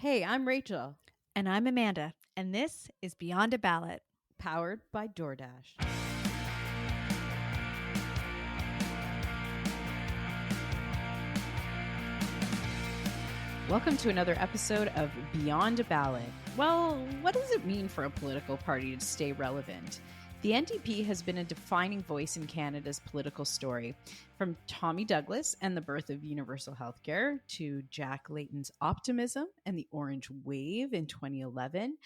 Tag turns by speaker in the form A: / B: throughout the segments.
A: Hey, I'm Rachel,
B: And I'm Amanda, and this is Beyond a Ballot.
A: powered by DoorDash. Welcome to another episode of Beyond a Ballot. Well, what does it mean for a political party to stay relevant? The NDP has been a defining voice in Canada's political story, from Tommy Douglas and the birth of universal healthcare to Jack Layton's optimism and the Orange Wave in 2011,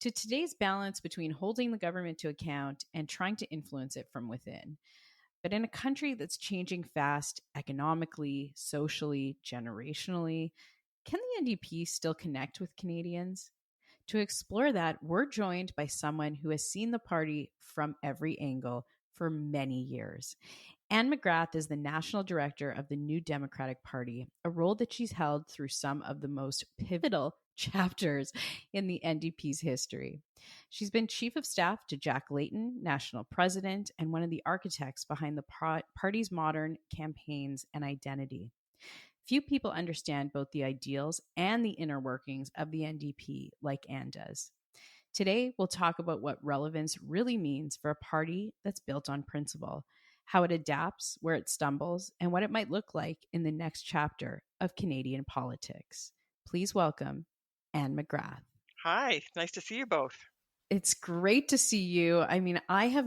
A: to today's balance between holding the government to account and trying to influence it from within. But in a country that's changing fast economically, socially, generationally, can the NDP still connect with Canadians? To explore that, we're joined by someone who has seen the party from every angle for many years. Anne McGrath is the national director of the New Democratic Party, a role that she's held through some of the most pivotal chapters in the NDP's history. She's been chief of staff to Jack Layton, national president, and one of the architects behind the party's modern campaigns and identity. Few people understand both the ideals and the inner workings of the NDP like Anne does. Today, we'll talk about what relevance really means for a party that's built on principle, how it adapts, where it stumbles, and what it might look like in the next chapter of Canadian politics. Please welcome Anne McGrath.
C: Hi, nice to see you both.
A: It's great to see you. I mean, I have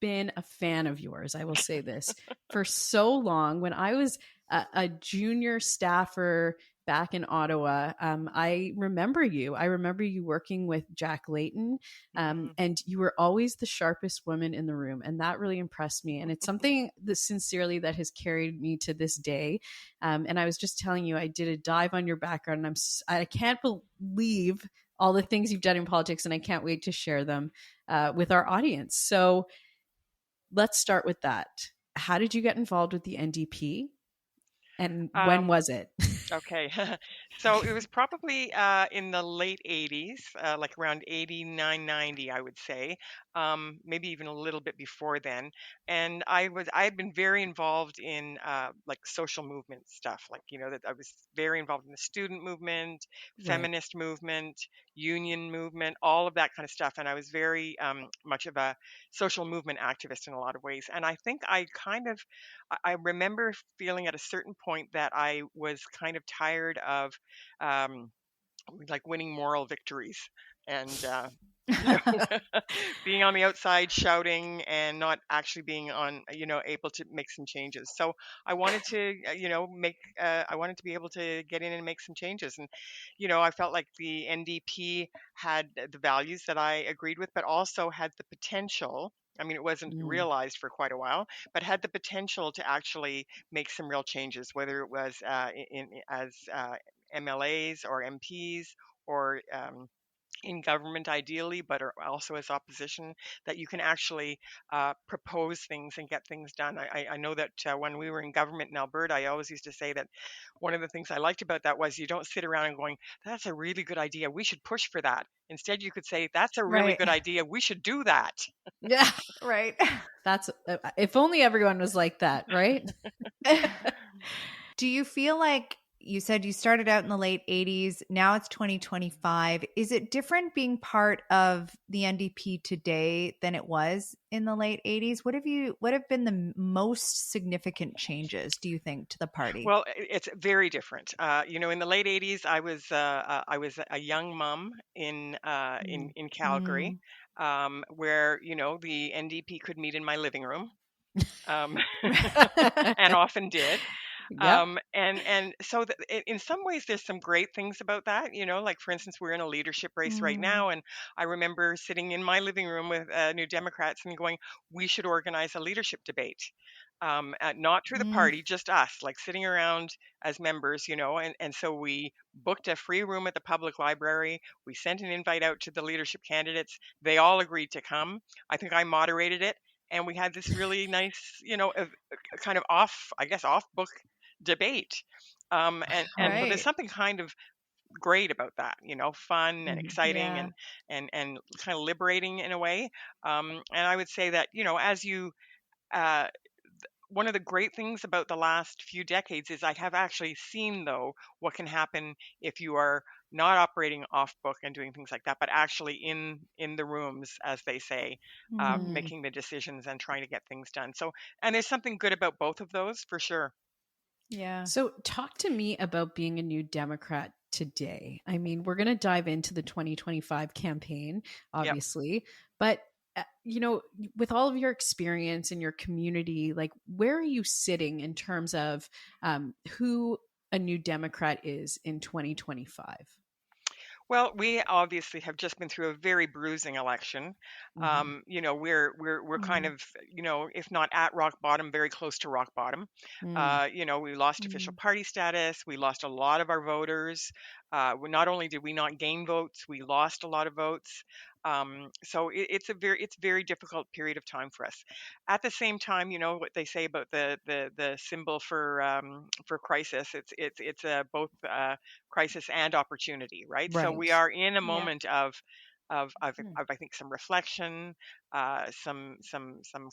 A: been a fan of yours, I will say this, for so long. When I was a junior staffer back in Ottawa, I remember you. I remember you working with Jack Layton, and you were always the sharpest woman in the room, and that really impressed me. And it's something that sincerely that has carried me to this day. And I was just telling you, I did a dive on your background, and I can't believe all the things you've done in politics, and I can't wait to share them with our audience. So let's start with that. How did you get involved with the NDP, and when was it?
C: Okay, so it was probably in the late 80s, like around 89, 90, I would say, maybe even a little bit before then. And I had been very involved in like social movement stuff, like, that I was very involved in the student movement,
A: Right.
C: feminist movement, union movement, all of that kind of stuff. And I was very much of a social movement activist in a lot of ways. And I think I remember feeling at a certain point that I was kind of tired of um, like winning moral victories and you know being on the outside shouting and not actually being on able to make some changes. So I wanted to make I wanted to be able to get in and make some changes. And I felt like the NDP had the values that I agreed with, but also had the potential. I mean, it wasn't
A: Mm,
C: realized for quite a while, but had the potential to actually make some real changes, whether it was as MLAs or MPs or in government ideally, but are also as opposition, that you can actually propose things and get things done. I know that when we were in government in Alberta, I always used to say that one of the things I liked about that was you don't sit around and going, that's a really good idea, we should push for that. Instead, you could say, that's a really
B: Right.
C: good idea, we should do that.
B: Yeah, right.
A: that's if only everyone was like that, right?
B: Do you feel like you said you started out in the late 80s, now it's 2025. Is it different being part of the NDP today than it was in the late 80s? What have been the most significant changes, do you think, to the party?
C: Well, it's very different. In the late '80s, I was a young mom
A: Mm.
C: in Calgary,
B: Mm,
C: where the NDP could meet in my living room, um,
B: right.
C: and often did.
A: Yep.
C: And so in some ways, there's some great things about that. Like for instance, we're in a leadership race right
B: Mm,
C: now, and I remember sitting in my living room with New Democrats and going, "We should organize a leadership debate." Not through the
B: mm,
C: party, just us, like sitting around as members, and so we booked a free room at the public library. We sent an invite out to the leadership candidates. They all agreed to come. I think I moderated it, and we had this really nice, kind of off book debate. And but there's
B: right.
C: something kind of great about that, fun and
A: Mhm.
C: exciting
B: Yeah.
C: and kind of liberating in a way. And I would say that, as you uh, one of the great things about the last few decades is I have actually seen, though, what can happen if you are not operating off book and doing things like that, but actually in the rooms, as they say,
A: Mm.
C: making the decisions and trying to get things done. So, and there's something good about both of those for sure.
B: Yeah.
A: So, talk to me about being a New Democrat today. I mean, we're going to dive into the 2025 campaign,
C: Yep.
A: obviously, but with all of your experience in your community, like, where are you sitting in terms of who a New Democrat is in 2025?
C: Well, we obviously have just been through a very bruising election.
A: Mm-hmm.
C: We're kind of, if not at rock bottom, very close to rock bottom.
A: Mm.
C: We lost official party status. We lost a lot of our voters. Not only did we not gain votes, we lost a lot of votes. So it's very difficult period of time for us. At the same time, you know what they say about the symbol for crisis. It's both crisis and opportunity, right? So we
A: Right.
C: are in a
B: Yeah.
C: moment of
A: Mm.
C: I think some reflection, some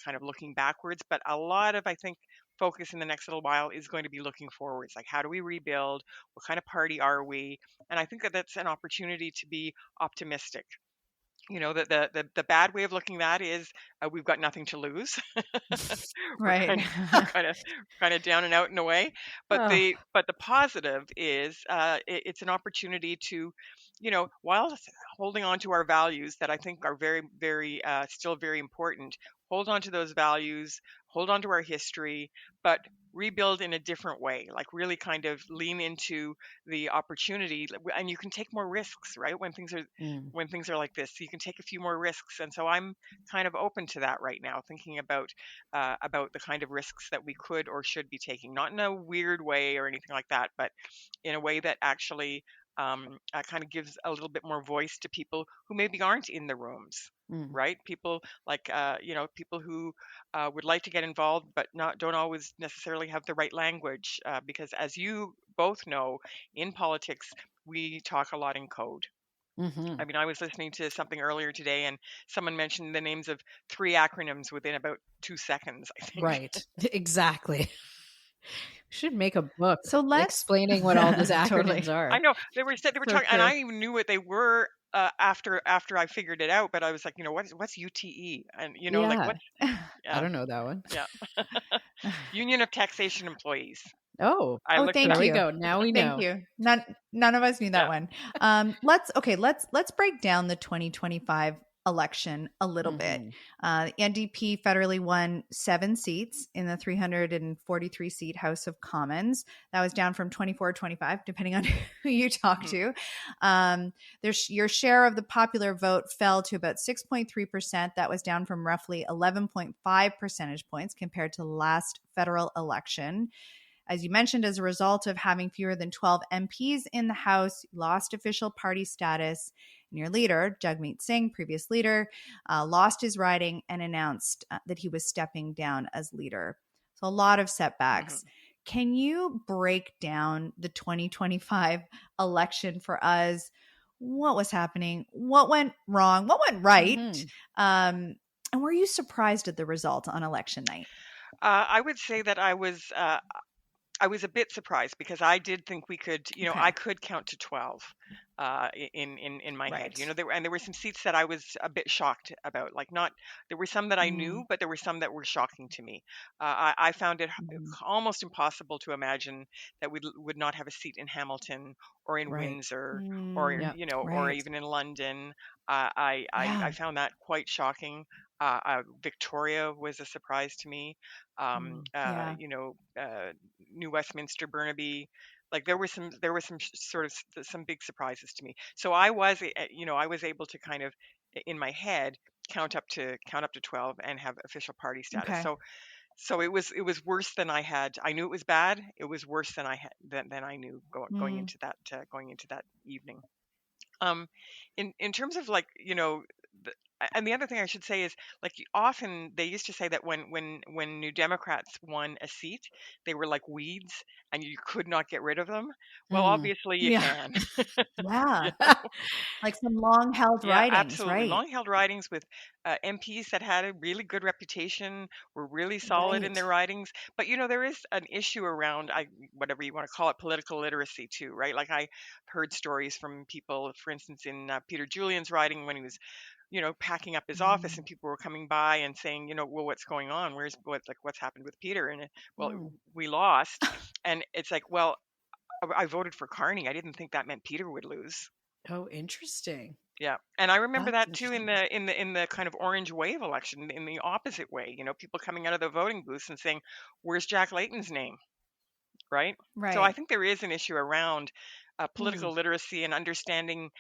C: kind of looking backwards, but a lot of I think focus in the next little while is going to be looking forwards. Like, how do we rebuild? What kind of party are we? And I think that that's an opportunity to be optimistic. The bad way of looking at that is we've got nothing to lose. we're
B: Right.
C: kind we're kind of down and out in a way, but
A: Oh.
C: the positive is it's an opportunity to, while holding on to our values that I think are very very still very important, hold on to those values, hold on to our history, but rebuild in a different way, like really kind of lean into the opportunity. And you can take more risks, right,
A: Mm.
C: when things are like this. You can take a few more risks, and so I'm kind of open to that right now, thinking about the kind of risks that we could or should be taking, not in a weird way or anything like that, but in a way that actually kind of gives a little bit more voice to people who maybe aren't in the rooms.
A: Mm.
C: Right, people like people who would like to get involved, but don't always necessarily have the right language, because as you both know, in politics we talk a lot in code.
A: Mm-hmm.
C: I mean, I was listening to something earlier today, and someone mentioned the names of 3 acronyms within about 2 seconds, I think.
A: Right. Exactly. Should make a book
B: So let's
A: explaining what all those
B: totally.
A: acronyms
C: I
A: are.
C: know they were
B: So
C: talking, and
B: true.
C: I even knew what they were after I figured it out. But I was like, what's UTE, and like
A: Yeah.
C: what's
A: I
C: yeah
A: don't know that one.
C: yeah Union of Taxation Employees.
A: Oh,
C: I
B: Oh,
C: looked it
B: thank
A: there
C: up.
A: we
B: you.
A: go. Now we
B: Thank
A: know.
B: you. None of us knew that
C: Yeah.
B: one. Let's break down the 2025 election a little bit.
A: Mhm.
B: NDP federally won 7 seats in the 343 seat House of Commons. That was down from 24 or 25, depending on who you talk to. Your share of the popular vote fell to about 6.3%. That was down from roughly 11.5 percentage points compared to the last federal election. As you mentioned, as a result of having fewer than 12 MPs in the House, you lost official party status. And your leader, Jagmeet Singh, previous leader, lost his riding and announced that he was stepping down as leader. So a lot of setbacks. Can you break down the 2025 election for us? What was happening? What went wrong? What went right?
A: Mhm.
B: And were you surprised at the result on election night?
C: I would say that I was a bit surprised because I did think we could,
B: Okay.
C: I could count to 12 in my head.
B: Right.
C: There were some seats that I was a bit shocked about. Like, not there were some that I knew, but there were some that were shocking to me. I found it
A: Mhm.
C: almost impossible to imagine that we would not have a seat in Hamilton or in
A: Right.
C: Windsor or
A: Yep.
C: or
B: Right.
C: even in London. I
B: Yeah.
C: found that quite shocking. Victoria was a surprise to me.
A: Mm.
B: Yeah.
C: New Westminster, Burnaby. Like, there were some sort of some big surprises to me. So I was able to kind of in my head count up to 12 and have official party status.
B: Okay.
C: So it was worse than I had. I knew it was bad. It was worse than I had than I knew
B: Mm.
C: going into that evening. Um, in terms of, like, And the other thing I should say is, like, often they used to say that when New Democrats won a seat, they were like weeds and you could not get rid of them. Well,
A: Mm.
C: obviously you
A: Yeah.
C: can.
B: Yeah.
C: You know?
B: Like some long held
C: Yeah,
B: writings,
C: absolutely.
B: right?
C: Long-held ridings with MPs that had a really good reputation, were really solid in
A: Right.
C: their ridings. But there is an issue around whatever you want to call it, political literacy too, right? Like I heard stories from people, for instance, in Peter Julian's riding when he was, packing up his office, and
B: Mm.
C: people were coming by and saying, well, what's going on? What's happened with Peter? And well,
B: Mm.
C: we lost, and it's like, well, I voted for Carney. I didn't think that meant Peter would lose.
A: Oh, interesting.
C: Yeah, and I remember
A: That's
C: that too in
A: interesting.
C: the kind of orange wave election, in the opposite way. People coming out of the voting booths and saying, "Where's Jack Layton's name?" Right. So I
B: Right.
C: think there is an issue around
A: Hmm.
C: political literacy and understanding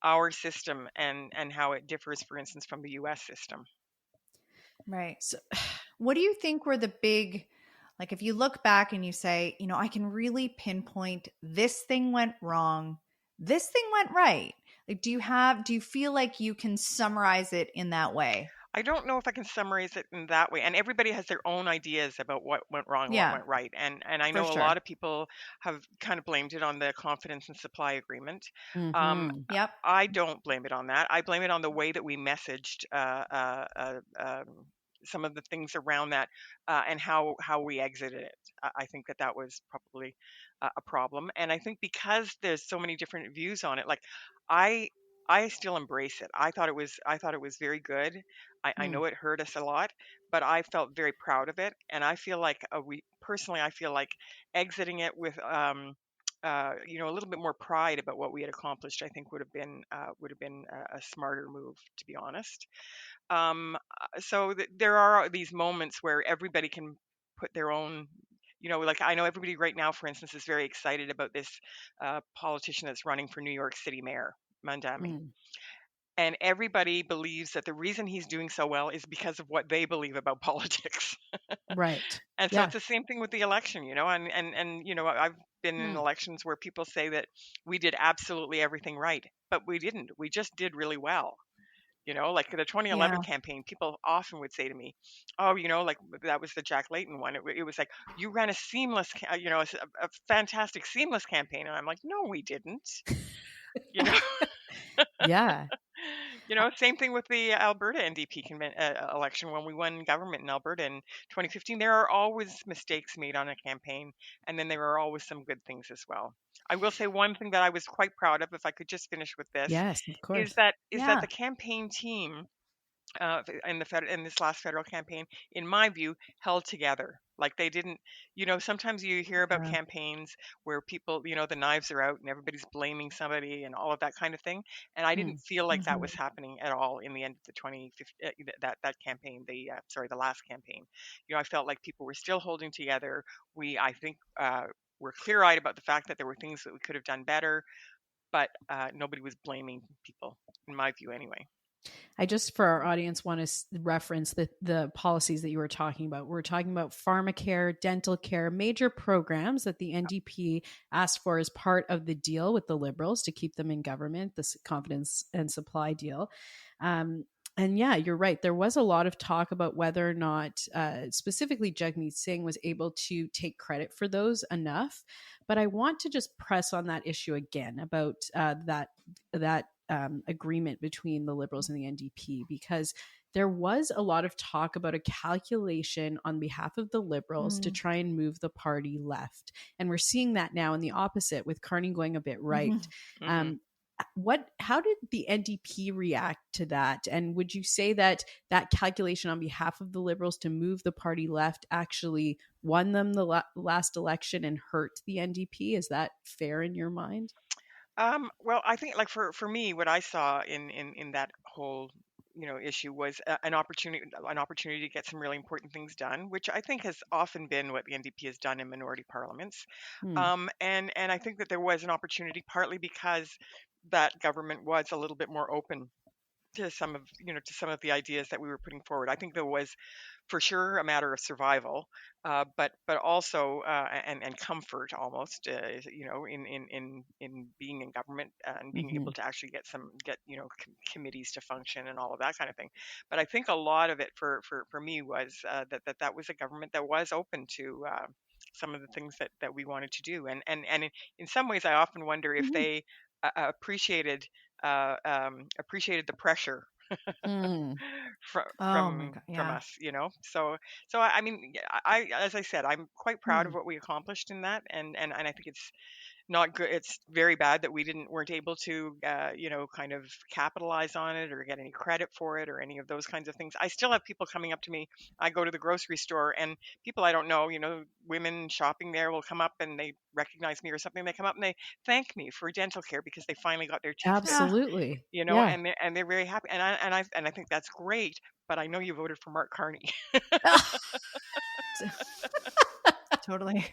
C: our system and how it differs, for instance, from the U.S. system.
B: Right.
A: So,
B: What do you think were the big, like, if you look back and you say, I can really pinpoint this thing went wrong, this thing went right? Like, do you feel like you can summarize it in that way?
C: I don't know if I can summarize it in that way. And everybody has their own ideas about what went wrong and what
B: Yeah,
C: went right. And I
B: for
C: know a lot
B: sure.
C: of people have kind of blamed it on the confidence and supply agreement. Um,
A: hmm.
B: Yep.
C: I don't blame it on that. I blame it on the way that we messaged some of the things around that, and how we exited it. I think that was probably a problem. And I think because there's so many different views on it, like I I still embrace it. I thought it was very good. I
A: Mm.
C: know it hurt us a lot, but I felt very proud of it, and I feel like I feel like exiting it with a little bit more pride about what we had accomplished. I think would have been a smarter move, to be honest. There are these moments where everybody can put their own. Like I know everybody right now, for instance, is very excited about this politician that's running for New York City mayor, Mandami.
A: Mm.
C: And everybody believes that the reason he's doing so well is because of what they believe about politics.
A: Right.
C: And so
A: Yeah.
C: it's the same thing with the election, and I've been in
A: Mm.
C: elections where people say that we did absolutely everything right, but we didn't. We just did really well. Like the 2011
B: Yeah.
C: campaign, people often would say to me, "Oh, like that was the Jack Layton one. It was like you ran a seamless, a fantastic seamless campaign," and I'm like, "No, we didn't." You know,
A: Yeah.
C: Same thing with the Alberta NDP election when we won government in Alberta in 2015. There are always mistakes made on a campaign, and then there are always some good things as well. I will say one thing that I was quite proud of, if I could just finish with this,
A: Yes, of
C: is
A: course.
C: that
B: Yeah.
C: the campaign team in this last federal campaign, in my view, held together. Like they didn't, sometimes you hear about
A: Yeah.
C: campaigns where people, the knives are out and everybody's blaming somebody and all of that kind of thing. And I didn't
A: Mm.
C: feel like that was
B: Hmm.
C: happening at all in the end of the 2015, that campaign, the last campaign. I felt like people were still holding together. I think, were clear-eyed about the fact that there were things that we could have done better, but nobody was blaming people, in my view, anyway.
A: I just, for our audience, want to reference the policies that you were talking about. We're talking about pharmacare, dental care, major programs that the NDP asked for as part of the deal with the Liberals to keep them in government, this confidence and supply deal. Um, and yeah, you're right. There was a lot of talk about whether or not, specifically Jagmeet Singh was able to take credit for those enough. But I want to just press on that issue again about that agreement between the Liberals and the NDP, because there was a lot of talk about a calculation on behalf of the Liberals to
B: Mm.
A: try and move the party left. And we're seeing that now in the opposite, with Carney going a bit right.
B: Hmm.
C: Hmm.
A: Um, how did the NDP react to that? And would you say that that calculation on behalf of the Liberals to move the party left actually won them the last election and hurt the NDP? Is that fair in your mind?
C: Well, I think like for me, what I saw in that whole issue was an opportunity to get some really important things done, which I think has often been what the NDP has done in minority parliaments.
A: Hmm.
C: And I think that there was an opportunity partly because that government was a little bit more open to some of the ideas that we were putting forward. I think there was for sure a matter of survival, but also and comfort almost, in being in government and being able to actually get committees to function and all of that kind of thing. But I think a lot of it for me was that was a government that was open to some of the things that we wanted to do, and in some ways I often wonder if they appreciated the pressure
A: Mm.
C: from
B: Oh my
C: from
B: God.
C: from
B: Yeah.
C: us, so I mean, yeah, I as I said, I'm quite proud
A: Hmm.
C: of what we accomplished in that, and I think it's not good. It's very bad that weren't able to, kind of capitalize on it or get any credit for it or any of those kinds of things. I still have people coming up to me. I go to the grocery store and people I don't know, women shopping there will come up and they recognize me or something. They come up and they thank me for dental care because they finally got their teeth fixed,
B: Ah,
A: Absolutely. Yeah.
C: and they're very happy. And I think that's great. But I know you voted for Mark Carney.
B: totally.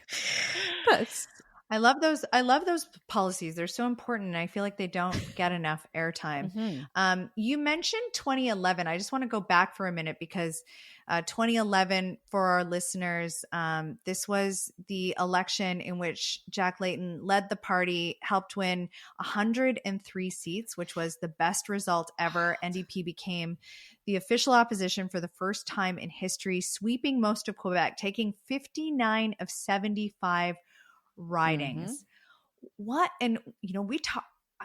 A: That's
B: I love those policies. They're so important, and I feel like they don't get enough airtime.
A: mhm.
B: You mentioned 2011. I just want to go back for a minute because 2011, for our listeners, this was the election in which Jack Layton led the party, helped win 103 seats, which was the best result ever. NDP became the official opposition for the first time in history, sweeping most of Quebec, taking 59 of 75
A: Mhm.
B: ridings. What, and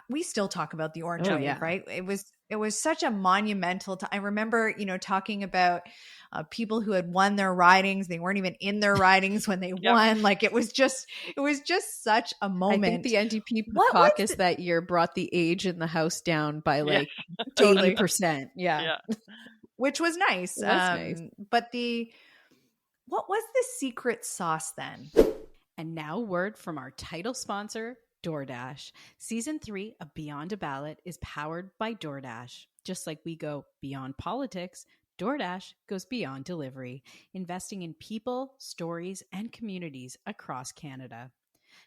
B: we still talk about the orange
A: Oh
B: wave,
A: yeah.
B: right? It was such a monumental I remember, talking about people who had won their ridings. They weren't even in their ridings when they
C: Yep.
B: won. Like it was just such a
A: I think
B: moment.
A: the NDP
B: What was
A: caucus that year brought the age in the House down by
C: Yes.
A: like
B: totally,
A: 80%. Yeah.
C: Yeah.
B: which was nice.
A: It was nice.
B: But what was the secret sauce then?
A: And now, word from our title sponsor, DoorDash. Season 3 of Beyond a Ballot is powered by DoorDash. Just like we go beyond politics, DoorDash goes beyond delivery, investing in people, stories, and communities across Canada.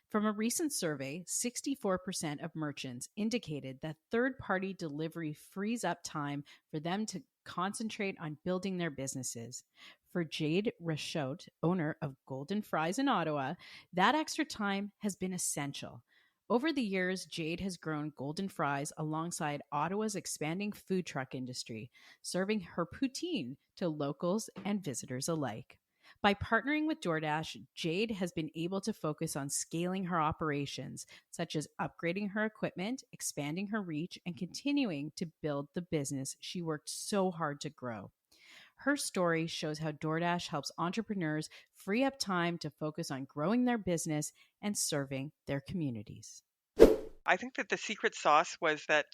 A: From a recent survey, 64% of merchants indicated that third party delivery frees up time for them to concentrate on building their businesses. For Jade Rachotte, owner of Golden Fries in Ottawa, that extra time has been essential. Over the years, Jade has grown Golden Fries alongside Ottawa's expanding food truck industry, serving her poutine to locals and visitors alike. By partnering with DoorDash, Jade has been able to focus on scaling her operations, such as upgrading her equipment, expanding her reach, and continuing to build the business she worked so hard to grow. Her story shows how DoorDash helps entrepreneurs free up time to focus on growing their business and serving their communities.
C: I think that the secret sauce was that,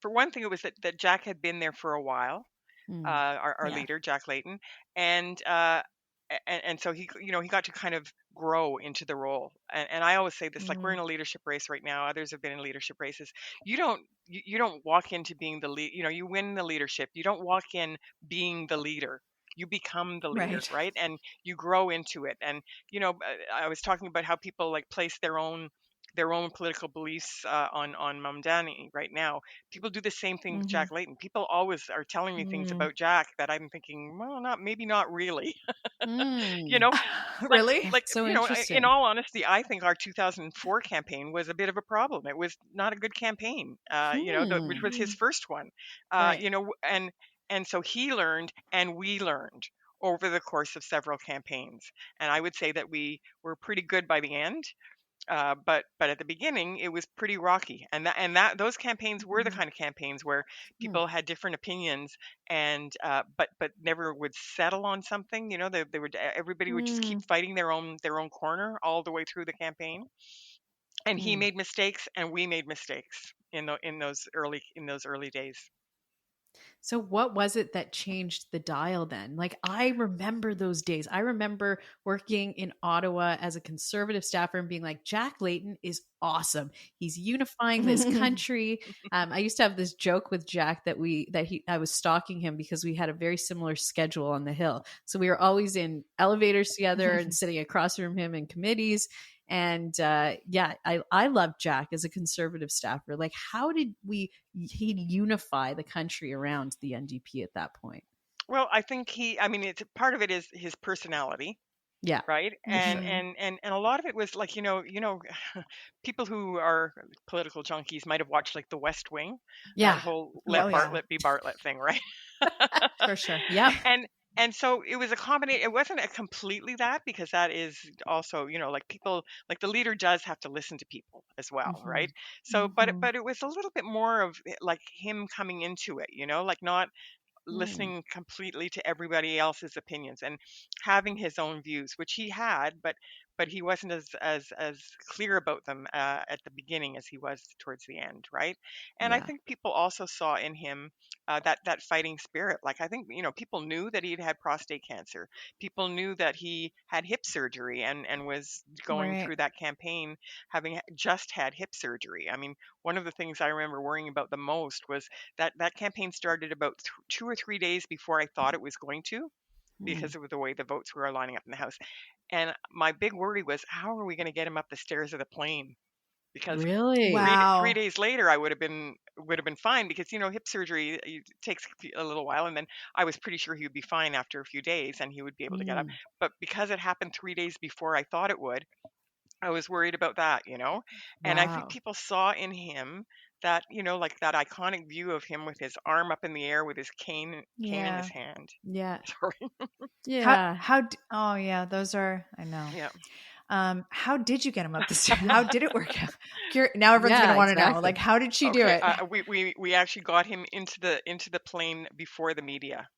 C: for one thing, it was that Jack had been there for a while,
A: Mm.
C: our
A: Yeah.
C: leader, Jack Layton, and so he got to kind of grow into the role. And I always say this, like, we're
B: Mm,
C: in a leadership race right now. Others have been in leadership races. You don't walk into being the lead. You win the leadership. You don't walk in being the leader. You become the leader,
B: right.
C: right? And you grow into it. And I was talking about how people like place their own political beliefs on Mamdani right now. People do the same thing with
B: Hmm.
C: Jack Layton. People always are telling me things
B: Mm.
C: about Jack that I'm thinking, well, not really. you
A: Mm.
C: know, like
B: Really?
C: like
A: So
C: in
A: interesting.
C: all honesty, I think our 2004 campaign was a bit of a problem. It was not a good campaign. Which
A: Hmm.
C: was his
B: Mm.
C: first one.
A: Right.
C: And so he learned, and we learned over the course of several campaigns. And I would say that we were pretty good by the end, but at the beginning it was pretty rocky, and that those campaigns were the
B: Mm.
C: kind of campaigns where
A: Hmm.
C: people had different opinions, and but never would settle on something. They would everybody would just keep
B: Mm.
C: fighting their own corner all the way through the campaign. And he
A: Hmm.
C: made mistakes, and we made mistakes in those early days.
A: So, what was it that changed the dial then? Like, I remember those days. I remember working in Ottawa as a conservative staffer and being like, Jack Layton is awesome. He's unifying this country. I used to have this joke with Jack I was stalking him because we had a very similar schedule on the Hill. So we were always in elevators together and sitting across from him in committees. And yeah, I love Jack as a conservative staffer. Like, how did he unify the country around the NDP at that point?
C: Well, I think it's part of it is his personality,
A: Yeah,
C: right?
A: for
C: And
A: sure.
B: Mhm.
C: and a lot of it was like, people who are political junkies might have watched like The West Wing, that
A: Yeah.
C: whole
B: Oh,
C: let
B: yeah.
C: Bartlett be Bartlett thing, right?
B: For sure.
A: Yep.
C: and and so it was a combination. It wasn't a completely that, because that is also, like people, like the leader does have to listen to people as well,
A: Hmm.
C: right? So
B: Mhm.
C: but it was a little bit more of like him coming into it, like not
A: Mm.
C: listening completely to everybody else's opinions and having his own views, which he had, but he wasn't as clear about them at the beginning as he was towards the end, right? And I
A: Yeah.
C: think people also saw in him that fighting spirit. Like I think people knew that he'd had prostate cancer. People knew that he had hip surgery and was going
B: Right.
C: through that campaign having just had hip surgery. I mean, one of the things I remember worrying about the most was that campaign started about 2 or 3 days before I thought it was going to,
A: Mm.
C: because of the way the votes were lining up in the House. And my big worry was, how are we going to get him up the stairs of the plane? Because
A: Really?
C: three
B: Wow.
C: days later, I would have been fine, because hip surgery takes a little while, and then I was pretty sure he would be fine after a few days and he would be able to get up.
A: Mm.
C: But because it happened 3 days before I thought it would, I was worried about that. And I think
A: Wow.
C: people saw in him that, like that iconic view of him with his arm up in the air with his cane in his
B: Yeah.
C: hand.
A: Yeah.
C: Sorry.
A: Yeah.
B: Oh yeah, those are, I know.
C: Yeah.
B: How did you get him up the stairs? How did it work out? Now everyone's going
A: Yeah,
B: to want to know,
A: exactly.
B: like, how did she do
C: Okay.
B: it?
C: We actually got him into the plane before the media.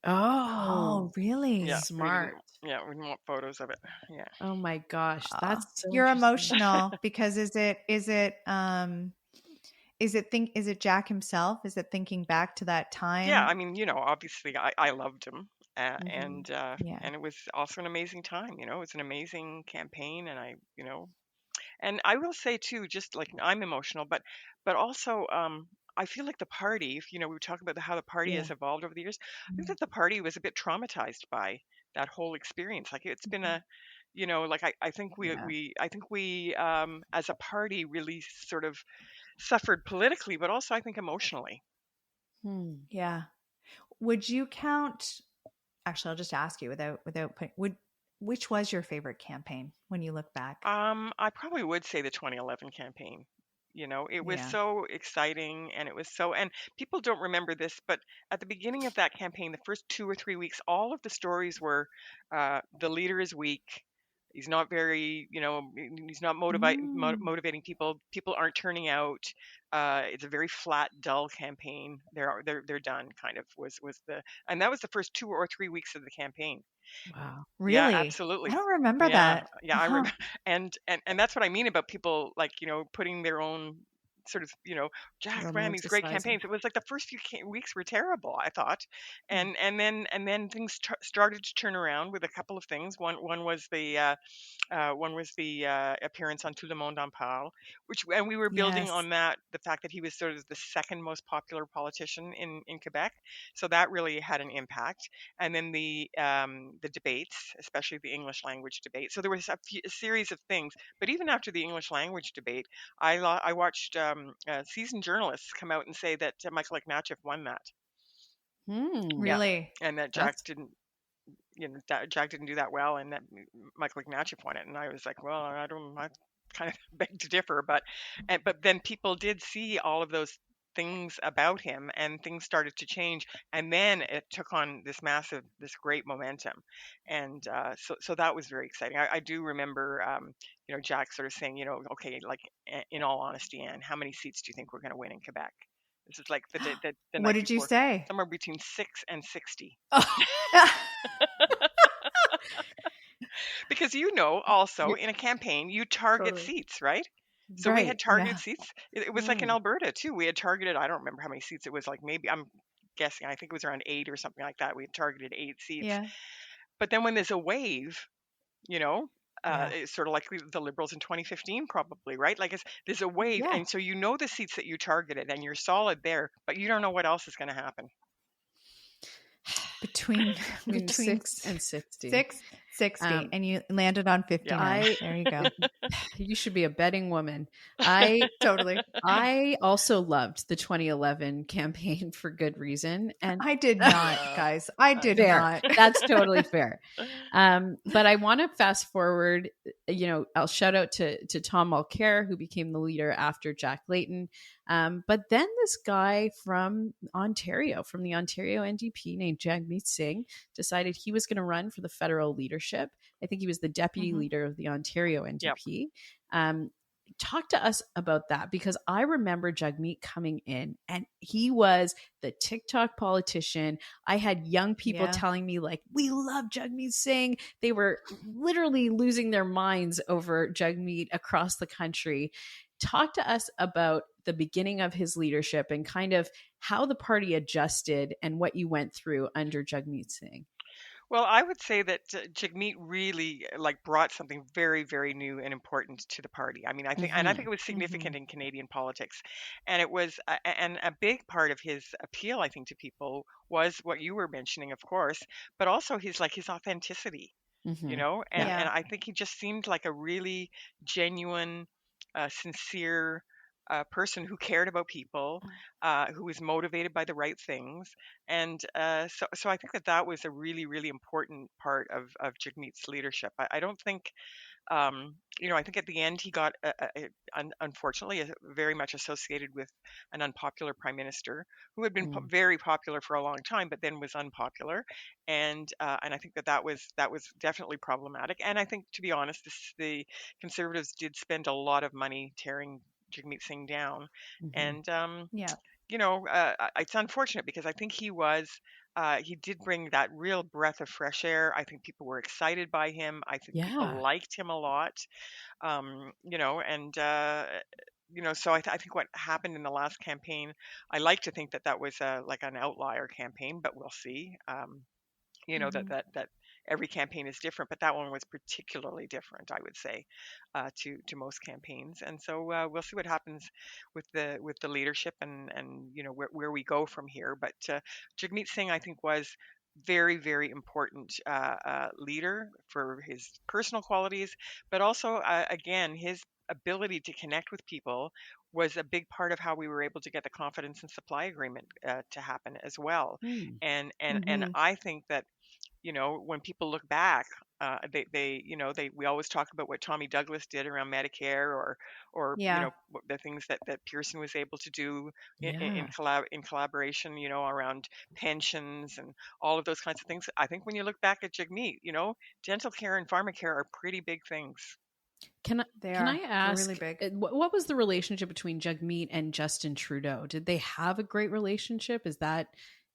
A: Oh,
B: Oh,
C: Yeah.
B: really?
C: We didn't.
A: smart.
C: Yeah. We didn't want photos of it. Yeah.
A: Oh my gosh,
B: Uh,
A: that's so
B: you're
A: interesting.
B: emotional because is it Jack himself? Is it thinking back to that
C: Yeah.
B: time?
C: I mean, obviously I loved him.
A: Hmm.
B: Yeah.
C: And it was also an amazing time. It was an amazing campaign, and And I will say too, just like I'm emotional, but also I feel like the party, if we were talking about how the party
A: Yeah.
C: has evolved over the years, I think
B: Mhm.
C: that the party was a bit traumatized by that whole experience. Like it's been like I think
B: Yeah.
C: we as a party really sort of suffered politically, but also I think emotionally.
A: Hmm.
B: Yeah. Would you count Actually, I'll just ask you without putting would which was your favorite campaign when you look back?
C: I probably would say the 2011 campaign. It was
B: Yeah.
C: so exciting, and and people don't remember this, but at the beginning of that campaign, the first 2 or 3 weeks, all of the stories were the leader is weak. He's not very, he's not
B: Mm.
C: motivating people. People aren't turning out. It's a very flat, dull campaign. They're done. Kind of and that was the first 2 or 3 weeks of the campaign.
A: Wow.
C: Yeah,
B: Really? I
C: absolutely.
B: don't remember
C: Yeah,
B: that.
C: yeah, I
B: Huh.
C: remember, and that's what I mean about people like putting their own sort of Jack ran these great
A: Romanticizing.
C: campaigns. It was like the first few weeks were terrible, I thought,
A: Hmm.
C: and then things started to turn around with a couple of things. One was the appearance on Tout le Monde en Parle, and we were building
B: Yes.
C: on that, the fact that he was sort of the second most popular politician in Quebec, so that really had an impact. And then the debates, especially the English language debate. So there was a series of things. But even after the English language debate, I watched seasoned journalists come out and say that Michael Ignatieff won that.
A: Hmm.
C: Yeah,
B: Really?
C: and that
A: That's
C: Jack didn't do that well, and that Michael Ignatieff won it. And I was like, well, I kind of beg to differ, but then people did see all of those things about him, and things started to change, and then it took on this great momentum, and so that was very exciting. I do remember, Jack sort of saying, okay, like in all honesty, Anne, how many seats do you think we're going to win in Quebec? This is like the
B: What
C: night
B: did you
C: before,
B: say?
C: somewhere between 6 and 60.
B: Oh.
C: Because also
A: you're
C: in a campaign, you target
A: totally
C: seats, right? So we had
A: right.
C: targeted
B: Yeah.
C: seats. It was like in
A: Hmm.
C: Alberta too. We had targeted, I don't remember how many seats it was, like maybe, I'm guessing, I think it was around 8 or something like that. We had targeted 8 seats.
B: Yeah.
C: But then when there's a wave, you know,
B: Yeah.
C: it's sort of like the Liberals in 2015, probably, right? Like there's a wave,
A: Yeah.
C: and so the seats that you targeted, and you're solid there, but you don't know what else is going to happen.
B: Between
A: Between
B: between
A: 6 and 60.
B: six 60, and you landed on 59. There you go.
A: You should be a betting woman.
B: Totally.
A: I also loved the 2011 campaign for good reason. And
B: I did not, guys. I did
A: fair.
B: not.
A: That's totally fair. But I want to fast forward. I'll shout out to Tom Mulcair, who became the leader after Jack Layton. But then this guy from Ontario, from the Ontario NDP, named Jagmeet Singh, decided he was going to run for the federal leadership. I think he was the deputy leader of the Ontario NDP. Yep. Talk to us about that, because I remember Jagmeet coming in and he was the TikTok politician. I had young people telling me, like, we love Jagmeet Singh. They were literally losing their minds over Jagmeet across the country. Talk to us about the beginning of his leadership and kind of how the party adjusted and what you went through under Jagmeet Singh.
C: Well, I would say that Jagmeet really brought something very, very new and important to the party. I mean, I think, and I think it was significant in Canadian politics, and it was, and a big part of his appeal, I think, to people was what you were mentioning, of course, but also his authenticity, and I think he just seemed like a really genuine, sincere person who cared about people, who was motivated by the right things. And so I think that was a really, really important part of Jagmeet's leadership. I don't think, I think at the end he got, unfortunately, very much associated with an unpopular prime minister who had been very popular for a long time, but then was unpopular. And I think that was definitely problematic. And I think, to be honest, the Conservatives did spend a lot of money tearing Jagmeet Singh down. And it's unfortunate because I think he did bring that real breath of fresh air. I think people were excited by him. I think people liked him a lot. So I think what happened in the last campaign, I like to think that was an outlier campaign, but we'll see. That every campaign is different, but that one was particularly different, I would say, to most campaigns. And so we'll see what happens with the leadership and where we go from here. But Jagmeet Singh, I think, was very, very important leader for his personal qualities, but also again his ability to connect with people was a big part of how we were able to get the confidence and supply agreement to happen as well. And I think that when people look back, we always talk about what Tommy Douglas did around Medicare, or the things that Pearson was able to do in collaboration, around pensions and all of those kinds of things. I think when you look back at Jagmeet, dental care and pharmacare are pretty big things.
A: Can I ask, really big. What was the relationship between Jagmeet and Justin Trudeau? Did they have a great relationship? Is that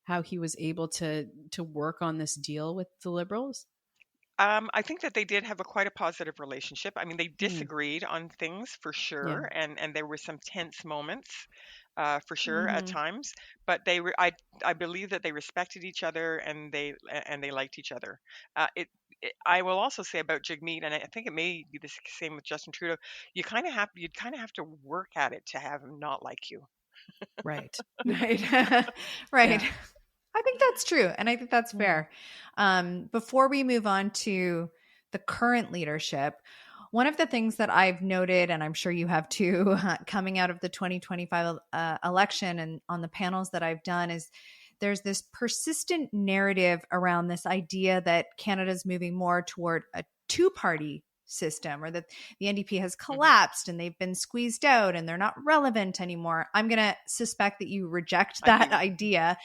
A: how he was able to work on this deal with the Liberals?
C: I think that they did have quite a positive relationship. I mean, they disagreed on things for sure, and there were some tense moments for sure at times. But I believe that they respected each other and they liked each other. I will also say about Jagmeet, and I think it may be the same with Justin Trudeau. You'd kind of have to work at it to have him not like you.
A: Right.
B: Right. Right. Yeah. I think that's true. And I think that's fair. Before we move on to the current leadership, one of the things that I've noted, and I'm sure you have too, coming out of the 2025 election and on the panels that I've done, is there's this persistent narrative around this idea that Canada's moving more toward a two-party system, or that the NDP has collapsed and they've been squeezed out and they're not relevant anymore. I'm going to suspect that you reject that idea.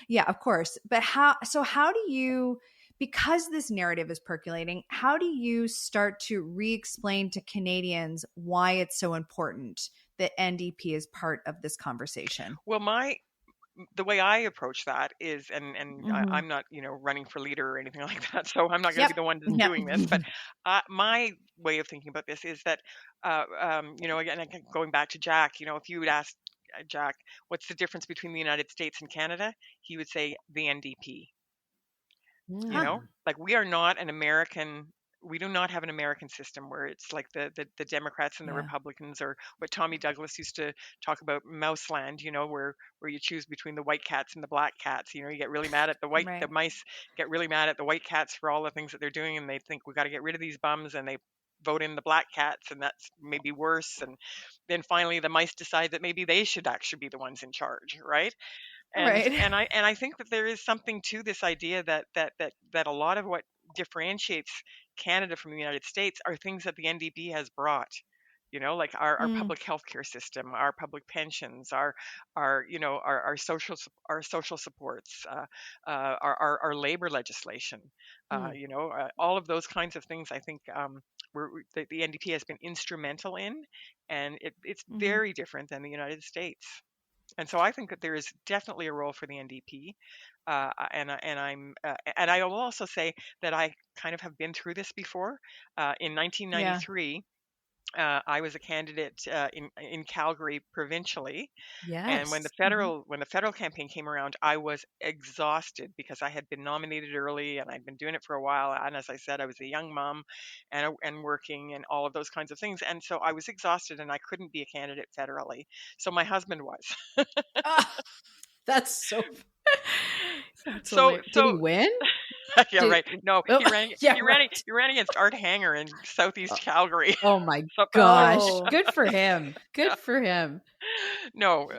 B: Yeah, of course. But how do you, because this narrative is percolating, how do you start to re-explain to Canadians why it's so important that NDP is part of this conversation?
C: Well, the way I approach that is, and I'm not, running for leader or anything like that, so I'm not going to be the one doing this. But my way of thinking about this is that, again, going back to Jack, if you would ask Jack, what's the difference between the United States and Canada? He would say the NDP. We are not an American we do not have an American system where it's like the Democrats and the
A: Yeah.
C: Republicans, or what Tommy Douglas used to talk about, mouse land, where you choose between the white cats and the black cats. You get really mad at the
B: Right.
C: mice get really mad at the white cats for all the things that they're doing, and they think we got to get rid of these bums, and they vote in the black cats, and that's maybe worse. And then finally the mice decide that maybe they should actually be the ones in charge, right? and
B: Right.
C: and I think that there is something to this idea that a lot of what differentiates Canada from the United States are things that the NDP has brought. Like our
B: Mm,
C: public healthcare system, our public pensions, our our social supports, our labor legislation,
B: mm,
C: all of those kinds of things. I think the NDP has been instrumental in, and it's
B: mhm.
C: very different than the United States. And so I think that there is definitely a role for the NDP, and I will also say that I kind of have been through this before. In
B: Yeah.
C: 1993, I was a candidate in Calgary provincially, and
A: Yes. Mhm.
C: when the federal campaign came around, I was exhausted because I had been nominated early and I'd been doing it for a while. And as I said, I was a young mom and working and all of those kinds of things. And so I was exhausted and I couldn't be a candidate federally. So my husband was.
A: Ah, that's so that's
C: So
A: hilarious. Did he
C: so
A: win?
C: yeah,
A: Did
C: right. No,
A: oh, yeah, right.
C: he ran against Art Hanger in Southeast Calgary.
A: Oh my
C: So
A: gosh.
B: Oh.
A: Good for him. Good
C: yeah.
A: for him.
C: No,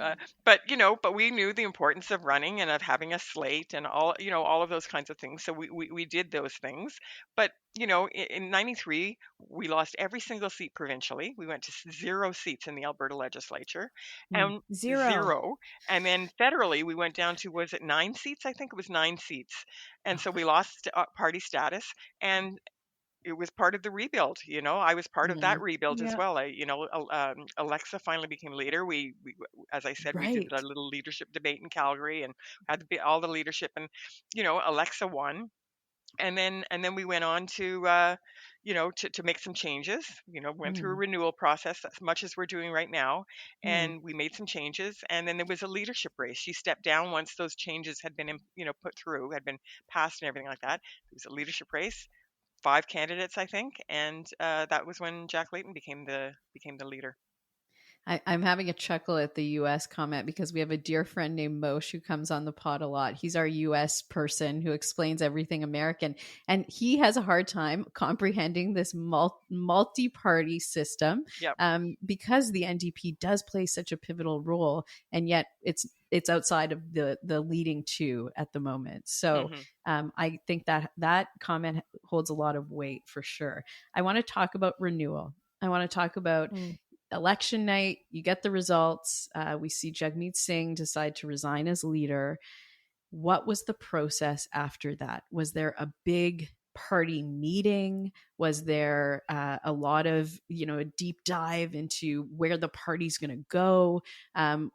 C: but but we knew the importance of running and of having a slate and all of those kinds of things. So we did those things. But in '93, we lost every single seat provincially. We went to zero seats in the Alberta legislature,
A: Mm.
C: and
B: Zero.
C: zero. And then federally, we went down to, was it 9 seats? I think it was 9 seats. And so
A: Oh,
C: we lost party status. And it was part of the rebuild. I was part of
A: yeah.
C: that rebuild as
B: Yeah.
C: well. Alexa finally became leader. As I said, we did a
A: Right.
C: little leadership debate in Calgary and had all the leadership, and Alexa won. And then we went on to to make some changes. Went through a
A: Mm.
C: renewal process as much as we're doing right now,
A: Mm.
C: and we made some changes. And then there was a leadership race. She stepped down once those changes had been put through, had been passed and everything like that. There was a leadership race, 5 candidates, I think, and that was when Jack Layton became the leader.
A: I'm having a chuckle at the US comment because we have a dear friend named Moshe who comes on the pod a lot. He's our US person who explains everything American. And he has a hard time comprehending this multi party system
C: Yep.
A: because the NDP does play such a pivotal role. And yet it's outside of the leading two at the moment. So
C: Hmm.
A: I think that comment holds a lot of weight for sure. I want to talk about renewal. I want to talk about
B: Mm.
A: election night. You get the results. We see Jagmeet Singh decide to resign as leader. What was the process after that? Was there a big party meeting? Was there a lot of, a deep dive into where the party's going to go? And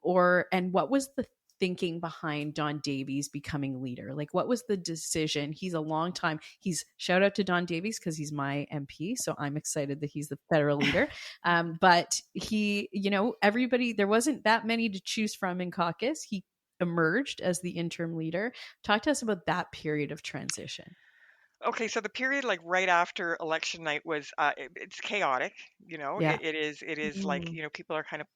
A: what was the thinking behind Don Davies becoming leader? Like, what was the decision? He's a long time. Shout out to Don Davies because he's my MP. So I'm excited that he's the federal leader. But he, everybody, there wasn't that many to choose from in caucus. He emerged as the interim leader. Talk to us about that period of transition.
C: Okay, so the period like right after election night was it's chaotic.
A: Yeah.
C: It is like
B: Mm.
C: people are kind of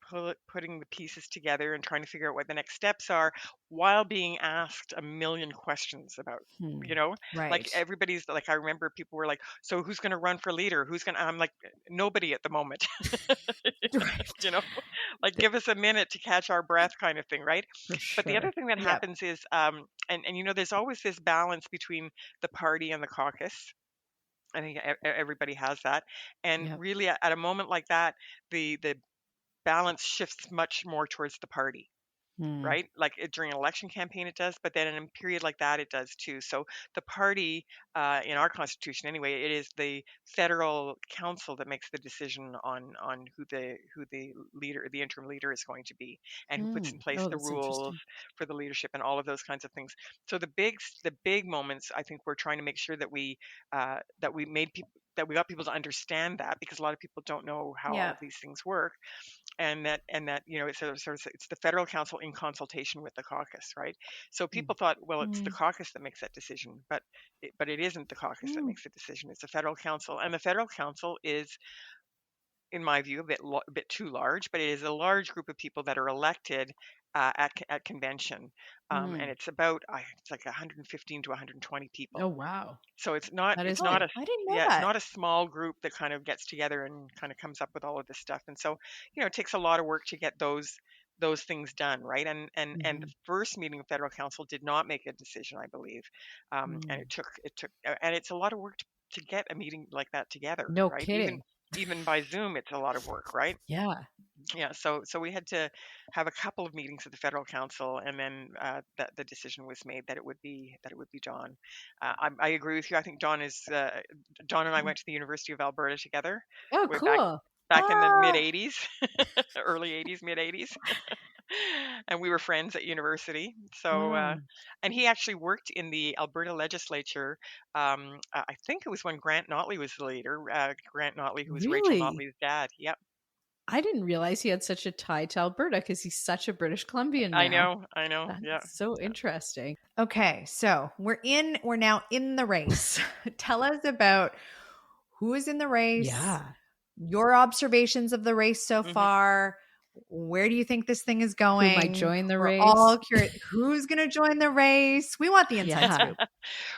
C: putting the pieces together and trying to figure out what the next steps are, while being asked a million questions about
A: Hmm.
C: you know like
B: Right.
C: everybody's like, I remember people were like, so who's going to run for leader, I'm like, nobody at the moment.
A: Right.
C: you know like, give us a minute to catch our breath, kind of thing, right?
A: For
C: But the other
A: sure.
C: thing that
B: Yep.
C: happens is and there's always this balance between the party and the caucus. I think everybody has that. And
A: Yep.
C: really, at a moment like that, the balance shifts much more towards the party,
A: Hmm.
C: right? Like during an election campaign, it does, but then in a period like that, it does too. So the party, in our constitution anyway, it is the federal council that makes the decision on who the leader, the interim leader, is going to be, and who puts
A: Hmm.
C: in place
A: Oh,
C: the
A: that's
C: rules
A: interesting.
C: for the leadership and all of those kinds of things. So the big moments, I think we're trying to make sure that we made people that we got people to understand that, because a lot of people don't know how all
B: Yeah.
C: of these things work, and that it's it's the federal council in consultation with the caucus, right? So people thought, well, it's the
B: Mm.
C: caucus that makes that decision, but it isn't the caucus that
B: Mm.
C: makes the decision. It's the federal council, and the federal council is, in my view, a bit too large, but it is a large group of people that are elected at convention, and
A: Mm.
C: it's like 115 to 120 people.
A: Oh, wow.
C: So
A: That is
C: it's
B: Oh,
C: not
A: big.
C: a
B: I didn't know
C: yeah, it's
B: that.
C: not a small group that kind of gets together and kind of comes up with all of this stuff. And so, it takes a lot of work to get those things done, right? And the
A: Mhm.
C: first meeting of federal council did not make a decision, I believe, and
A: Mm.
C: it took, and it's a lot of work to get a meeting like that together,
A: No
C: right?
A: kidding.
C: Even by Zoom, it's a lot of work, right?
A: Yeah.
C: Yeah, so we had to have a couple of meetings at the federal council, and then that the decision was made that it would be John. I agree with you. I think John and I went to the University of Alberta together,
A: Oh,
C: way
A: cool.
C: back in the mid
B: Ah,
C: '80s, early '80s, mid '80s, and we were friends at university. So
A: Wow.
C: and he actually worked in the Alberta legislature. I think it was when Grant Notley was the leader. Grant Notley, who was Rachel
A: Really?
C: Notley's dad. Yep.
A: I didn't realize he had such a tie to Alberta because he's such a British Columbian now.
C: I know.
A: That's
C: Yeah.
A: so interesting.
B: okay. So we're now in the race. Tell us about who is in the race,
A: Yeah.
B: your observations of the race so
C: hmm
B: far. Where do you think this thing is
A: Who might
B: going?
A: join the
B: We're
A: race?
B: all curious. Who's going to join the race? We want the inside
A: Yeah.
B: scoop.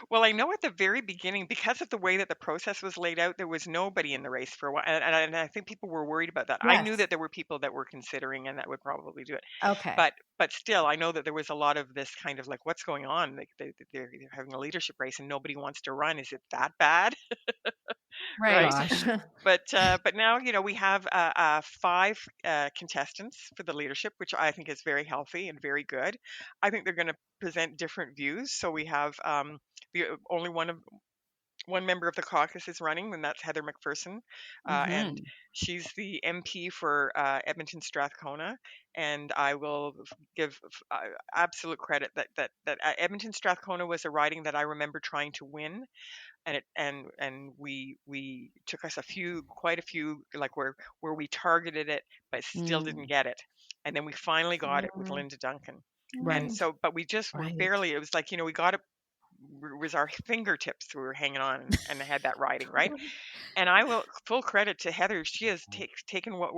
C: Well, I know at the very beginning, because of the way that the process was laid out, there was nobody in the race for a while, and I think people were worried about that. I knew
B: Yes.
C: that there were people that were considering and that would probably do it,
B: Okay.
C: but still, I know that there was a lot of this kind of like, what's going on? Like they're having a leadership race and nobody wants to run. Is it that bad, right?
B: Right.
A: Gosh.
C: But now we have five contestants for the leadership, which I think is very healthy and very good. I think they're going to present different views. So we have the only one member of the caucus is running, and that's Heather McPherson, and
A: Hmm.
C: she's the MP for Edmonton Strathcona. And I will give absolute credit that Edmonton Strathcona was a riding that I remember trying to win, and we took us quite a few, like where we targeted it but still didn't
A: Mm.
C: get it, and then we finally got it with
B: Mm,
C: Linda Duncan. And
B: mm.
A: Right.
C: so, but we just were
A: Right.
C: barely, it was like, we got it, was our fingertips we were hanging on and had that riding, right? And I will full credit to Heather. She has taken what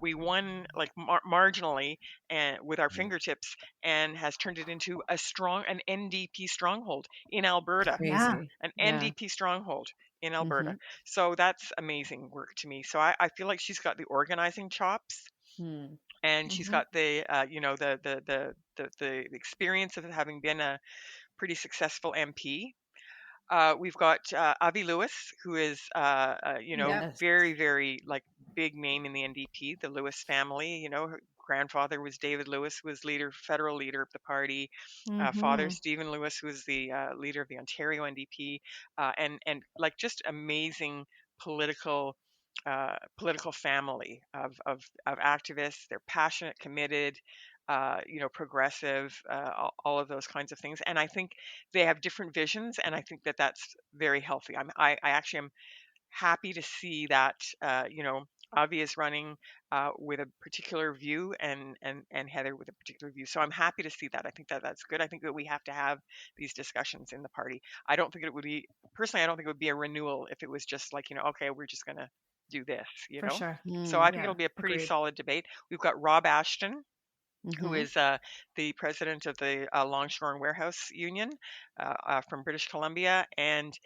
C: we won like marginally and with our fingertips, and has turned it into an NDP stronghold in Alberta,
B: Yeah.
A: Crazy.
C: an
A: Yeah.
C: NDP stronghold in Alberta.
A: Hmm.
C: So that's amazing work to me. So I feel like she's got the organizing chops,
A: Hmm.
C: and she's
B: Mhm.
C: got the experience of having been a pretty successful MP. We've got Avi Lewis, who is
B: Yep.
A: Yes.
C: very, very like big name in the NDP, the Lewis family. Her grandfather was David Lewis, who was federal leader of the party. Father
B: Mhm.
C: Stephen Lewis, who was the leader of the Ontario NDP, and like just amazing political. Political family of activists. They're passionate, committed, progressive, all of those kinds of things. And I think they have different visions, and I think that that's very healthy. I actually am happy to see that Avi is running with a particular view, and Heather with a particular view. So I'm happy to see that. I think that that's good. I think that we have to have these discussions in the party. I don't think it would be personally. I don't think it would be a renewal if it was just like, okay, we're just going to do this.
B: For sure.
C: So I
A: Mm.
C: think
B: Yeah.
C: it'll be a pretty
B: Agreed.
C: solid debate. We've got Rob Ashton, who
A: Hmm.
C: is the president of the Longshore and Warehouse Union from British Columbia. And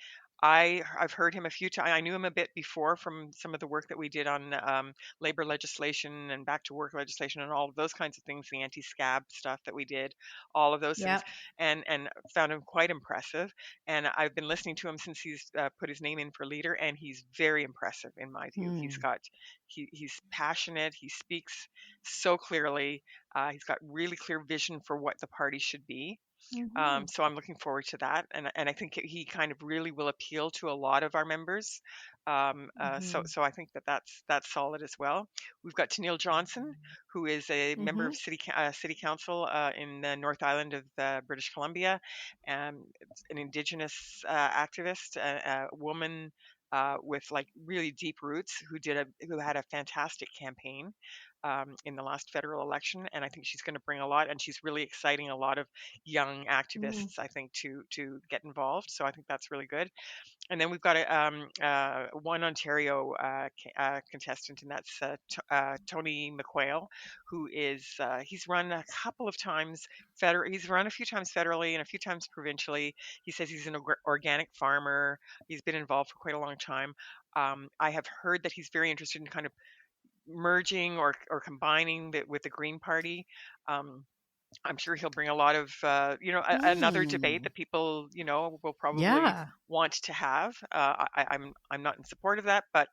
C: I've heard him a few times. I knew him a bit before from some of the work that we did on labor legislation and back to work legislation and all of those kinds of things, the anti-scab stuff that we did, all of those things,
B: Yep.
C: and found him quite impressive. And I've been listening to him since he's put his name in for leader, and he's very impressive in my view.
A: Mm.
C: He's passionate. He speaks so clearly. He's got really clear vision for what the party should be.
B: Mhm.
C: So I'm looking forward to that, and I think he kind of really will appeal to a lot of our members. So
B: Mhm.
C: so I think that that's solid as well. We've got Tennille Johnson, who is a member of
B: Mhm.
C: city council in the North Island of British Columbia, an Indigenous activist, a woman. with like really deep roots who had a fantastic campaign in the last federal election, and I think she's going to bring a lot, and she's really exciting a lot of young
B: Mm.
C: activists, I think, to get involved. So I think that's really good. And then we've got a one Ontario contestant, and that's Tony McQuail, who is he's run a couple of times he's run a few times federally and a few times provincially. He says he's an organic farmer. He's been involved for quite a long time. I have heard that he's very interested in kind of merging or combining with the Green Party. I'm sure he'll bring a lot of, another debate
A: Hmm.
C: that people, will probably
A: Yeah.
C: want to have. I'm not in support of that, but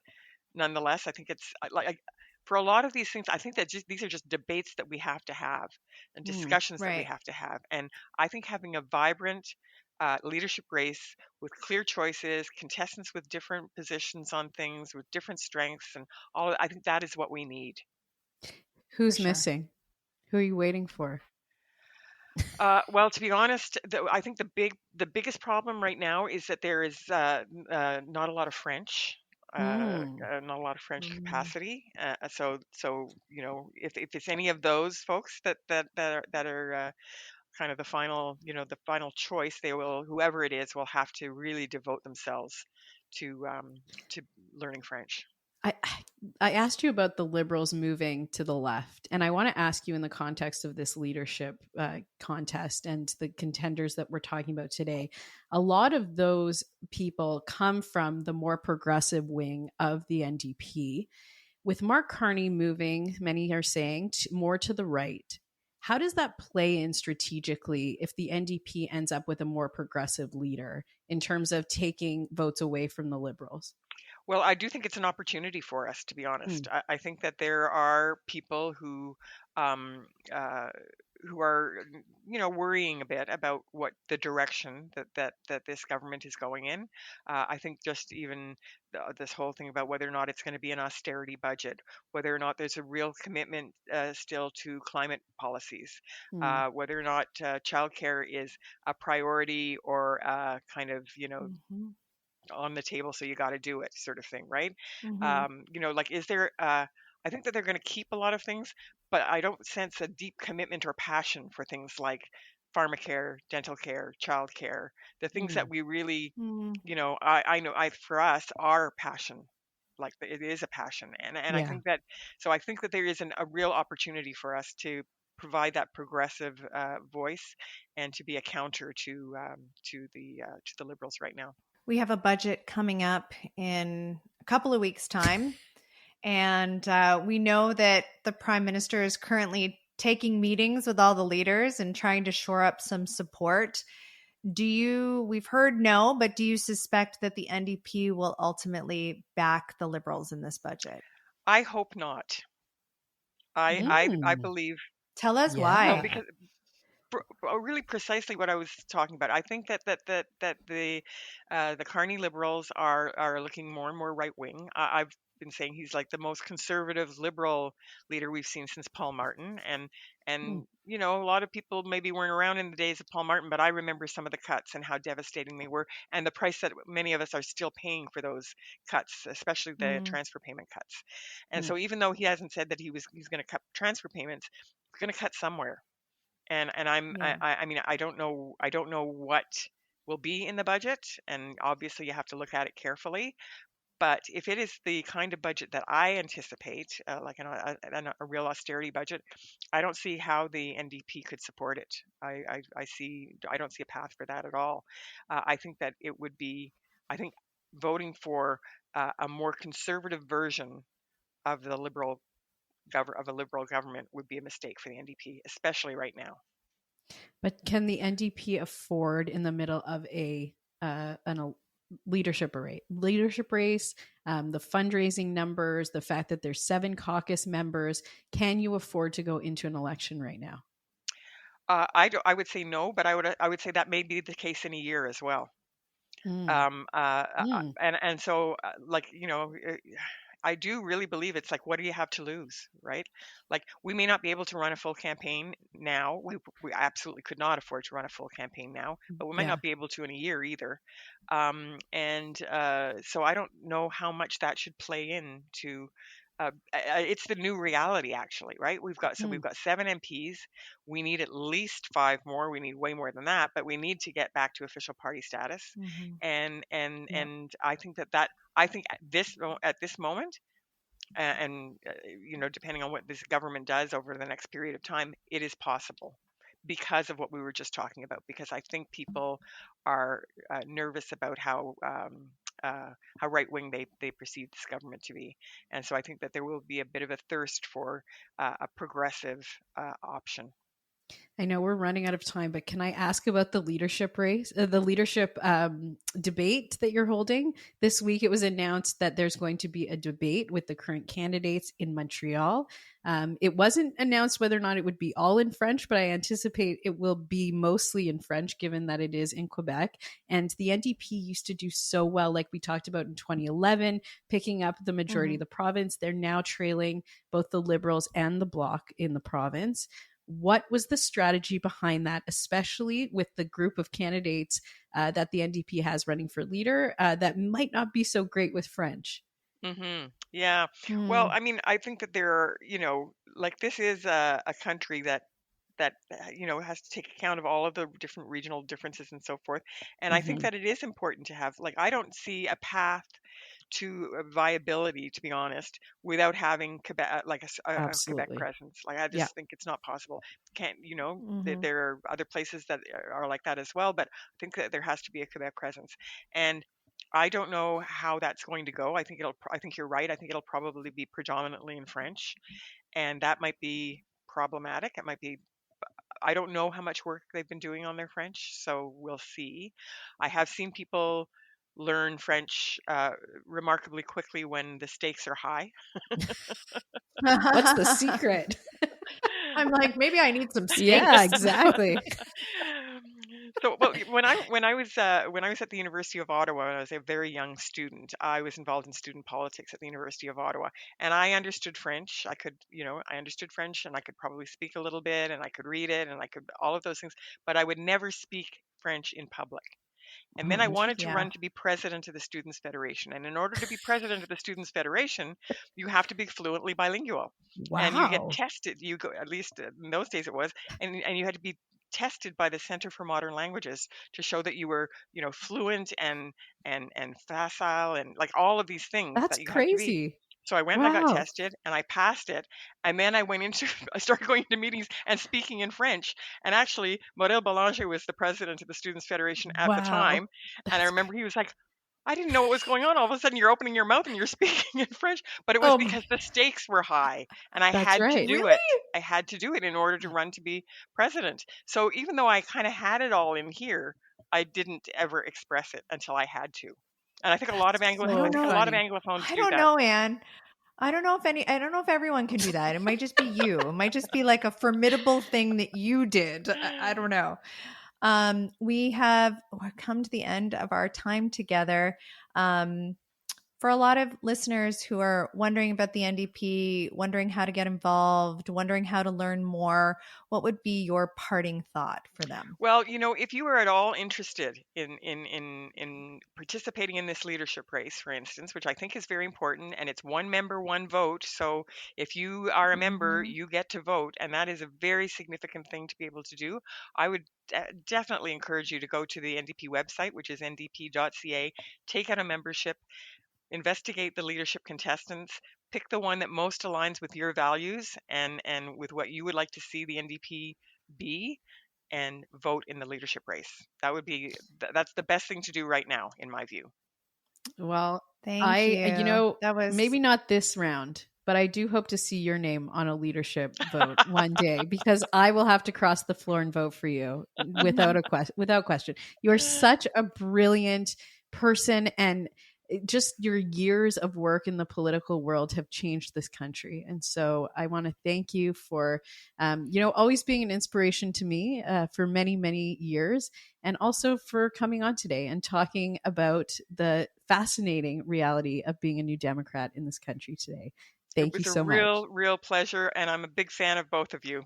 C: nonetheless, I think it's for a lot of these things, I think that these are just debates that we have to have and
A: Mm.
C: discussions that we
B: Right.
C: have to have. And I think having a vibrant leadership race with clear choices, contestants with different positions on things, with different strengths, and all, I think that is what we need.
B: For
A: Who's
B: sure.
A: missing? Who are you waiting for?
C: Well, to be honest, I think the biggest problem right now is that there is not a lot of French,
A: Mm.
C: not a lot of French
B: Mm.
C: capacity. So if it's any of those folks that are kind of the final, the final choice, they will, whoever it is, will have to really devote themselves to learning French.
A: I I asked you about the Liberals moving to the left, and I want to ask you in the context of this leadership contest and the contenders that we're talking about today. A lot of those people come from the more progressive wing of the NDP. With Mark Carney moving, many are saying, more to the right. How does that play in strategically if the NDP ends up with a more progressive leader in terms of taking votes away from the Liberals?
C: Well, I do think it's an opportunity for us, to be honest.
A: Mm.
C: I think that there are people um, uh, who are, worrying a bit about what the direction that this government is going in. I think just even this whole thing about whether or not it's going to be an austerity budget, whether or not there's a real commitment still to climate policies,
A: Mm.
C: whether or not childcare is a priority or kind of,
B: Mhm.
C: on the table, so you got to do it, sort of thing, right?
B: Mhm.
C: Like, is there I think that they're going to keep a lot of things, but I don't sense a deep commitment or passion for things like pharmacare, dental care, childcare, the things that
A: Mm.
C: we really,
B: Mm.
C: I know, I for us, our passion, like it is a passion, and I
A: Yeah.
C: think that, so I think that there is a real opportunity for us to provide that progressive voice and to be a counter to the liberals right now.
B: We have a budget coming up in a couple of weeks' time. And we know that the prime minister is currently taking meetings with all the leaders and trying to shore up some support. We've heard no, but do you suspect that the NDP will ultimately back the Liberals in this budget?
C: I hope not. I
A: Mm.
C: believe
B: Tell us
C: no,
B: why.
A: Yeah.
C: because really precisely what I was talking about. I think that the Carney Liberals are looking more and more right wing. I've been saying he's like the most conservative liberal leader we've seen since Paul Martin,
A: Mm.
C: and a lot of people maybe weren't around in the days of Paul Martin, but I remember some of the cuts and how devastating they were, and the price that many of us are still paying for those cuts, especially the
B: Mm,
C: transfer payment cuts. And
A: Mm.
C: so even though he hasn't said that he's going to cut transfer payments, he's going to cut somewhere. And
B: yeah.
C: I mean, I don't know what will be in the budget, and obviously you have to look at it carefully. But if it is the kind of budget that I anticipate, like a real austerity budget, I don't see how the NDP could support it. I don't see a path for that at all. I think that it would be, I think voting for a more conservative version of of a liberal government would be a mistake for the NDP, especially right now.
A: But can the NDP afford, in the middle of a leadership race, the fundraising numbers, the fact that there's 7 caucus members, can you afford to go into an election right now?
C: I would say no, but I would say that may be the case in a year as well.
A: Mm.
C: Um, uh, uh,
A: Mm.
C: and so, like, I do really believe it's like, what do you have to lose, right? Like, we may not be able to run a full campaign now. We absolutely could not afford to run a full campaign now, but we might
A: Yeah.
C: not be able to in a year either. So I don't know how much that should play into. It's the new reality, actually, right? We've got 7 MPs. We need at least 5 more. We need way more than that, but we need to get back to official party status.
B: Mhm.
C: And I think I think at this moment, and depending on what this government does over the next period of time, it is possible because of what we were just talking about. Because I think people are nervous about how right wing they perceive this government to be, and so I think that there will be a bit of a thirst for a progressive option.
A: I know we're running out of time, but can I ask about the leadership race, the leadership debate that you're holding this week? It was announced that there's going to be a debate with the current candidates in Montreal. It wasn't announced whether or not it would be all in French, but I anticipate it will be mostly in French, given that it is in Quebec. And the NDP used to do so well, like we talked about in 2011, picking up the majority of the province. They're now trailing both the Liberals and the Bloc in the province. What was the strategy behind that, especially with the group of candidates that the NDP has running for leader that might not be so great with French?
C: Yeah. Well, I mean, I think that there are, like, this is a country that has to take account of all of the different regional differences and so forth. And I think that it is important to have, like, I don't see a path to viability, to be honest, without having Quebec, like a Quebec
A: Absolutely.
C: presence. Like, I
A: Yeah.
C: just think it's not possible. Can't, there are other places that are like that as well, but I think that there has to be a Quebec presence. And I don't know how that's going to go. I think you're right. I think it'll probably be predominantly in French, and that might be problematic. It might be, I don't know how much work they've been doing on their French, so we'll see. I have seen people learn French remarkably quickly when the stakes are high.
A: What's the secret?
B: I'm like, maybe I need some stakes.
A: Yeah, exactly.
C: So, well, when I was at the University of Ottawa, when I was a very young student, I was involved in student politics at the University of Ottawa, and I understood French. I understood French, and I could probably speak a little bit, and I could read it, and I could all of those things, but I would never speak French in public. And then I wanted to run to be president of the Students' Federation. And in order to be president of the Students' Federation, you have to be fluently bilingual. And you get
A: Wow.
C: tested. You go, at least in those days it was, and you had to be tested by the Center for Modern Languages to show that you were, fluent and facile and like all of these things
A: That's
C: that you have to be.
A: crazy.
C: So I went and I got
A: Wow.
C: tested and I passed it. And then I started going to meetings and speaking in French. And actually, Morel Boulanger was the president of the Students' Federation at the
A: Wow.
C: time. And I remember he was like, I didn't know what was going on. All of a sudden, you're opening your mouth and you're speaking in French. But it was
A: Oh,
C: because the stakes were high. And I
A: that's
C: had to
A: right.
C: do
B: Really?
C: it. I had to do it in order to run to be president. So even though I kind of had it all in here, I didn't ever express it until I had to. And I think a lot of
A: So
C: I think a lot of
A: funny.
C: Anglophones
B: I
C: do
B: don't
C: that.
B: know, Anne. I don't know if everyone can do that. It might just be you. It might just be like a formidable thing that you did. I don't know. We have come to the end of our time together. For a lot of listeners who are wondering about the NDP, wondering how to get involved, wondering how to learn more, what would be your parting thought for them?
C: Well, if you are at all interested in participating in this leadership race, for instance, which I think is very important, and it's one member, one vote. So if you are a member, you get to vote, and that is a very significant thing to be able to do. I would definitely encourage you to go to the NDP website, which is ndp.ca, take out a membership, investigate the leadership contestants, pick the one that most aligns with your values and with what you would like to see the NDP be, and vote in the leadership race. That's the best thing to do right now, in my view.
A: Well,
B: Thank you. That was
A: maybe not this round, but I do hope to see your name on a leadership vote one day, because I will have to cross the floor and vote for you without question. You're such a brilliant person, and just your years of work in the political world have changed this country. And so I want to thank you for, always being an inspiration to me for many, many years, and also for coming on today and talking about the fascinating reality of being a New Democrat in this country today. Thank you so much.
C: It was a real pleasure, and I'm a big fan of both of you.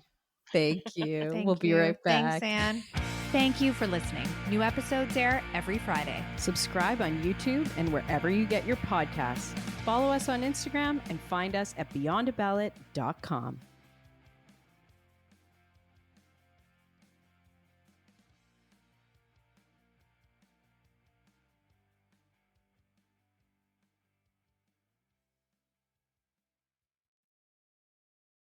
A: Thank you.
B: Thank
A: We'll be right back.
B: Thanks, Anne. Thank you for listening. New episodes air every Friday.
A: Subscribe on YouTube and wherever you get your podcasts. Follow us on Instagram and find us at beyondaballot.com.